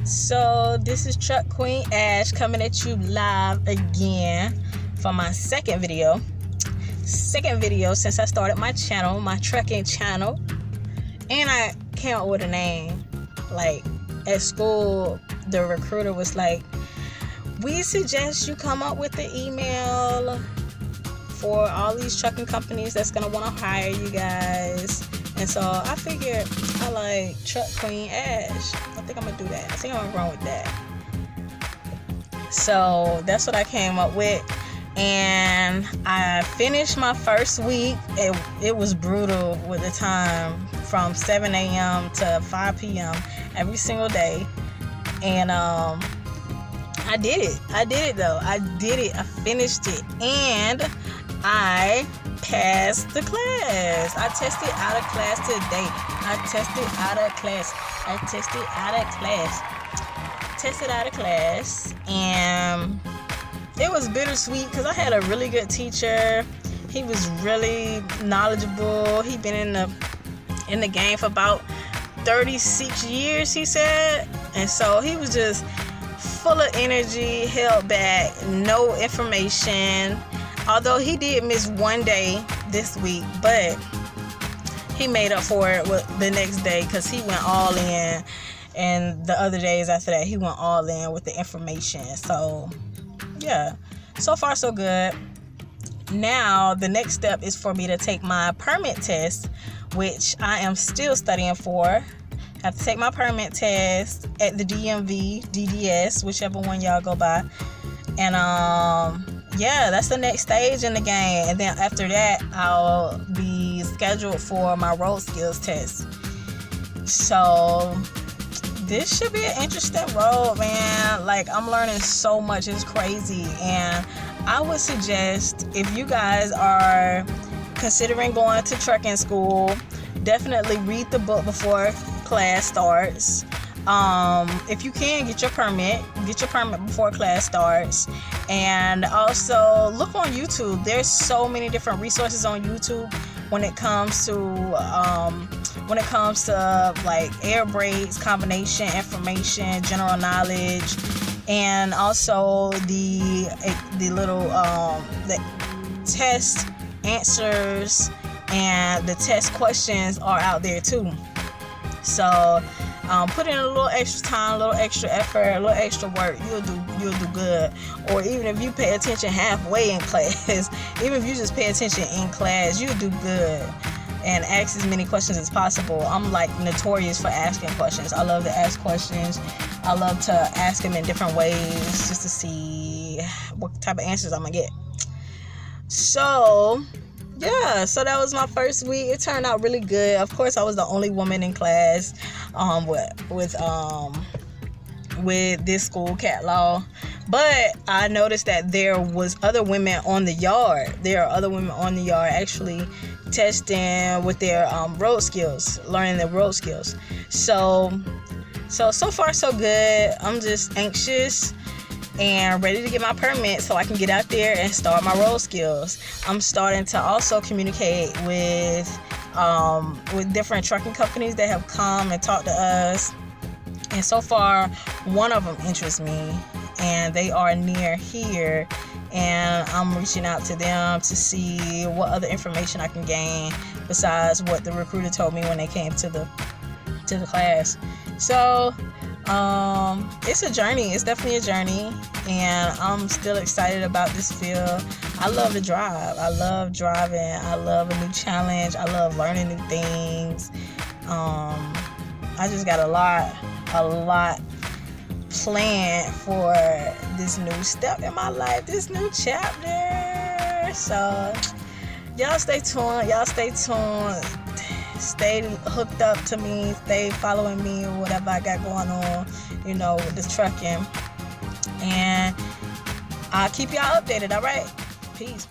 So this is Truck Queen Ash coming at you live again for my second video since I started my channel, my trucking channel. And I came up with a name. Like at school, the recruiter was like, we suggest you come up with the email for all these trucking companies that's gonna want to hire you guys. And so I figured I like Truck Queen Ash. I think I'm gonna do that. I think I'm gonna run with that. So that's what I came up with. And I finished my first week. It was brutal with the time, from 7 a.m. to 5 p.m. every single day. And I did it though. I did it. I finished it. And I passed the class. I tested out of class today. Tested out of class. And it was bittersweet because I had a really good teacher. He was really knowledgeable. He'd been in the game for about 36 years, he said. And so he was just full of energy, held back, no information. Although he did miss one day this week, but he made up for it the next day because he went all in. And the other days after that, he went all in with the information. So yeah, so far so good. Now the next step is for me to take my permit test, which I am still studying for. I have to take my permit test at the DMV, DDS, whichever one y'all go by. And yeah, that's the next stage in the game. And then after that, I'll be scheduled for my road skills test. So this should be an interesting road, man. Like, I'm learning so much. It's crazy. And I would suggest, if you guys are considering going to trucking school, definitely read the book before class starts. If you can, get your permit before class starts. And also look on YouTube. There's so many different resources on YouTube when it comes to like air brakes, combination information, general knowledge, and also the little the test answers and the test questions are out there too. So put in a little extra time, a little extra effort, a little extra work, you'll do good. Or even if you pay attention halfway in class, even if you just pay attention in class, you'll do good. And ask as many questions as possible. I'm like notorious for asking questions. I love to ask questions. I love to ask them in different ways just to see what type of answers I'm gonna get. So yeah, so that was my first week. It turned out really good. Of course, I was the only woman in class with this school, Cat Law. But I noticed that there was other women on the yard. There are other women on the yard actually testing with their road skills, learning their road skills. So far so good. I'm just anxious and ready to get my permit so I can get out there and start my road skills. I'm starting to also communicate with different trucking companies that have come and talked to us. And so far, one of them interests me, and they are near here. And I'm reaching out to them to see what other information I can gain besides what the recruiter told me when they came to the class. So it's a journey. It's definitely a journey, and I'm still excited about this field. I love to drive. I love driving. I love a new challenge. I love learning new things. I just got a lot planned for this new step in my life, this new chapter. So y'all stay tuned. Stay hooked up to me, stay following me or whatever I got going on, with this trucking. And I'll keep y'all updated, all right? Peace.